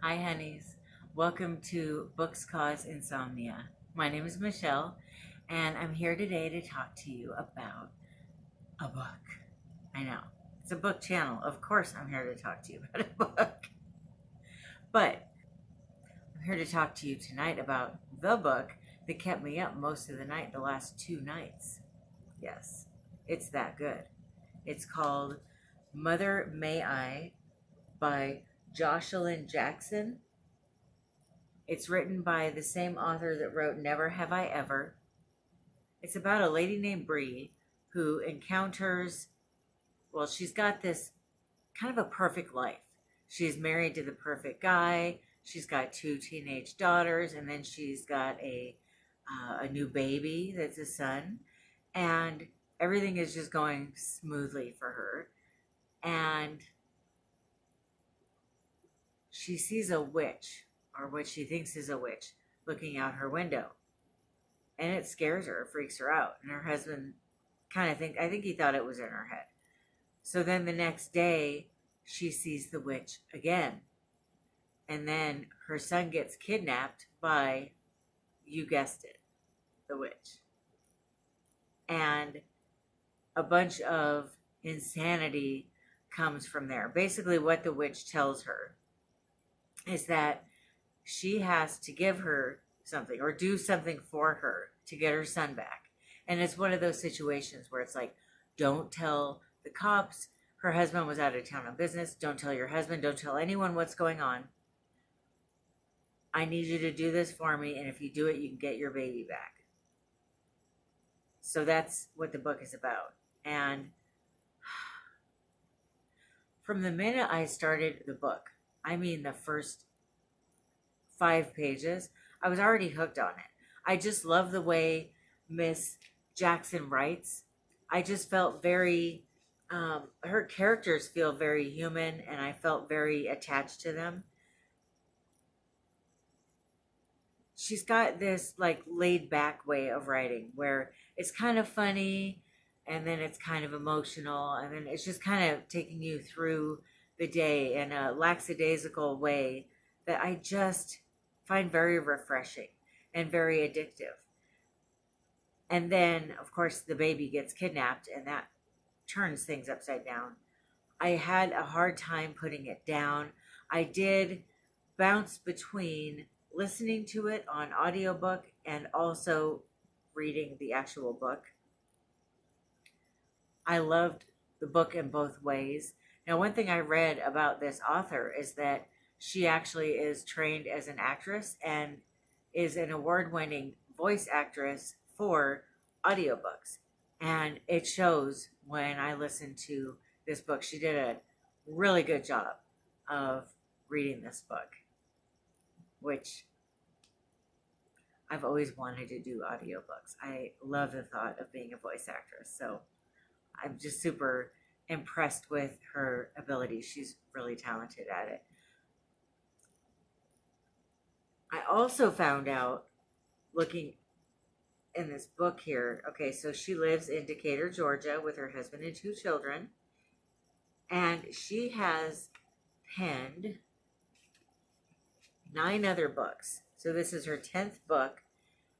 Hi, honeys. Welcome to Books Cause Insomnia. My name is Michelle, and I'm here today to talk to you about a book. I know, it's a book channel. Of course, I'm here to talk to you about a book. But I'm here to talk to you tonight about the book that kept me up most of the night, the last 2 nights. Yes, it's that good. It's called Mother May I by Joshilyn Jackson. It's written by the same author that wrote Never Have I Ever. It's about a lady named Bree who encounters, well, she's got this kind of a perfect life. She's married to the perfect guy. She's got 2 teenage daughters, and then she's got a new baby that's a son, and everything is just going smoothly for her. And she sees a witch, or what she thinks is a witch, looking out her window. And it scares her, freaks her out. And her husband I think he thought it was in her head. So then the next day, she sees the witch again. And then her son gets kidnapped by, you guessed it, the witch. And a bunch of insanity comes from there. Basically, what the witch tells her is that she has to give her something or do something for her to get her son back. And it's one of those situations where it's like, don't tell the cops. Her husband was out of town on business. Don't tell your husband. Don't tell anyone what's going on. I need you to do this for me. And if you do it, you can get your baby back. So that's what the book is about. And from the minute I started the book, I mean the first 5 pages, I was already hooked on it. I just love the way Miss Jackson writes. I just felt very, her characters feel very human, and I felt very attached to them. She's got this like laid back way of writing where it's kind of funny, and then it's kind of emotional, and then it's just kind of taking you through the day in a lackadaisical way that I just find very refreshing and very addictive. And then, of course, the baby gets kidnapped, and that turns things upside down. I had a hard time putting it down. I did bounce between listening to it on audiobook and also reading the actual book. I loved the book in both ways. Now, one thing I read about this author is that she actually is trained as an actress and is an award-winning voice actress for audiobooks. And it shows when I listen to this book. She did a really good job of reading this book, which I've always wanted to do audiobooks. I love the thought of being a voice actress. So I'm just super impressed with her ability. She's really talented at it. I also found out looking in this book here, okay, so she lives in Decatur, Georgia with her husband and 2 children. And she has penned 9 other books. So this is her 10th book.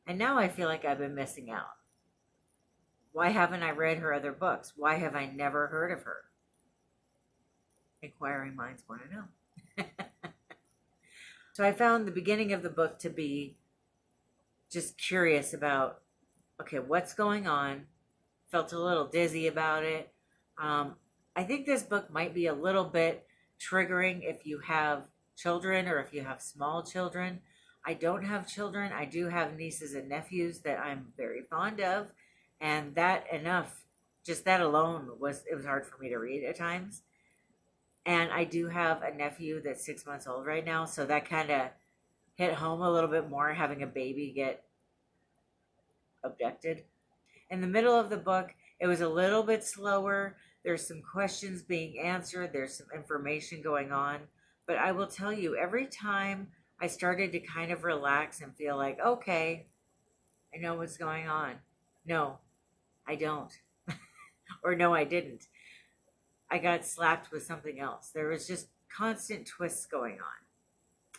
And now I feel like I've been missing out. Why haven't I read her other books? Why have I never heard of her? Inquiring minds want to know. So I found the beginning of the book to be just curious about, okay, what's going on? Felt a little dizzy about it. I think this book might be a little bit triggering if you have children or if you have small children. I don't have children. I do have nieces and nephews that I'm very fond of. And that enough, just that alone it was hard for me to read at times. And I do have a nephew that's 6 months old right now. So that kind of hit home a little bit more, having a baby get abducted. In the middle of the book, it was a little bit slower. There's some questions being answered. There's some information going on. But I will tell you, every time I started to kind of relax and feel like, okay, I know what's going on. No, I don't. Or no, I didn't. I got slapped with something else. There was just constant twists going on.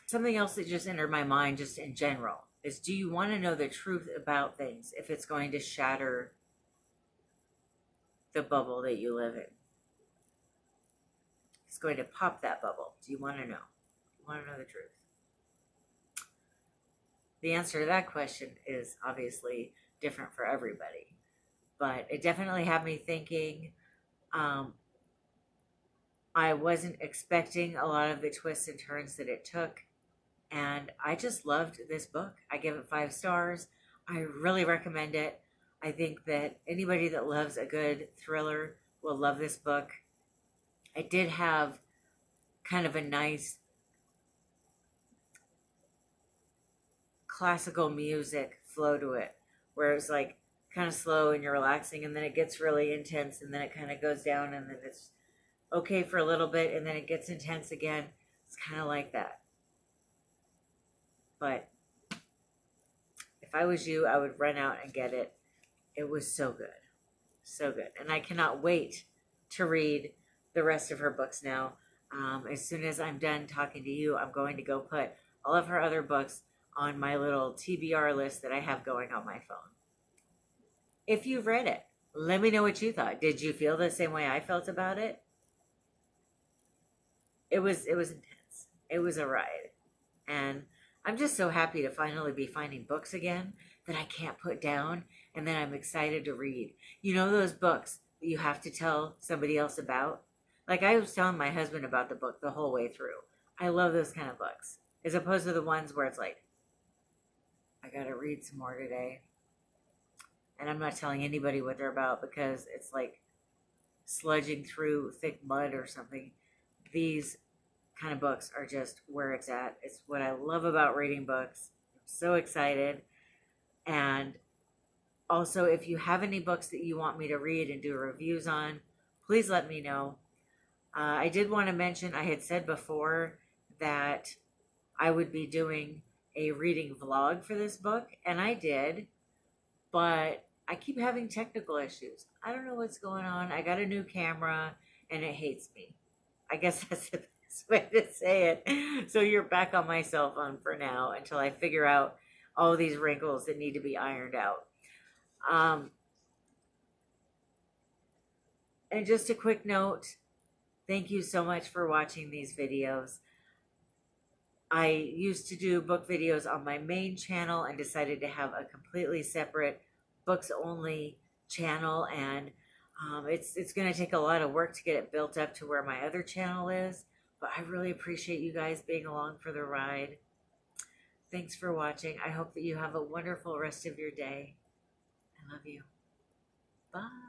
Something else that just entered my mind just in general is, do you want to know the truth about things if it's going to shatter the bubble that you live in? It's going to pop that bubble. Do you want to know? Do you want to know the truth? The answer to that question is obviously different for everybody. But it definitely had me thinking. I wasn't expecting a lot of the twists and turns that it took. And I just loved this book. I give it 5 stars. I really recommend it. I think that anybody that loves a good thriller will love this book. It did have kind of a nice classical music flow to it, where it's like kind of slow and you're relaxing, and then it gets really intense, and then it kind of goes down, and then it's okay for a little bit, and then it gets intense again. It's kind of like that. But if I was you, I would run out and get it. It was so good. So good. And I cannot wait to read the rest of her books now. As soon as I'm done talking to you, I'm going to go put all of her other books on my little TBR list that I have going on my phone. If you've read it, let me know what you thought. Did you feel the same way I felt about it? It was intense. It was a ride. And I'm just so happy to finally be finding books again that I can't put down and then I'm excited to read. You know those books that you have to tell somebody else about? Like I was telling my husband about the book the whole way through. I love those kind of books. As opposed to the ones where it's like, I gotta read some more today. And I'm not telling anybody what they're about because it's like sludging through thick mud or something. These kind of books are just where it's at. It's what I love about reading books. I'm so excited. And also, if you have any books that you want me to read and do reviews on, please let me know. I did want to mention, I had said before that I would be doing a reading vlog for this book, and I did, but I keep having technical issues. I don't know what's going on. I got a new camera, and it hates me. I guess that's the best way to say it. So you're back on my cell phone for now until I figure out all these wrinkles that need to be ironed out. And just a quick note, thank you so much for watching these videos. I used to do book videos on my main channel and decided to have a completely separate books only channel, and it's going to take a lot of work to get it built up to where my other channel is, but I really appreciate you guys being along for the ride. Thanks for watching. I hope that you have a wonderful rest of your day. I love you. Bye.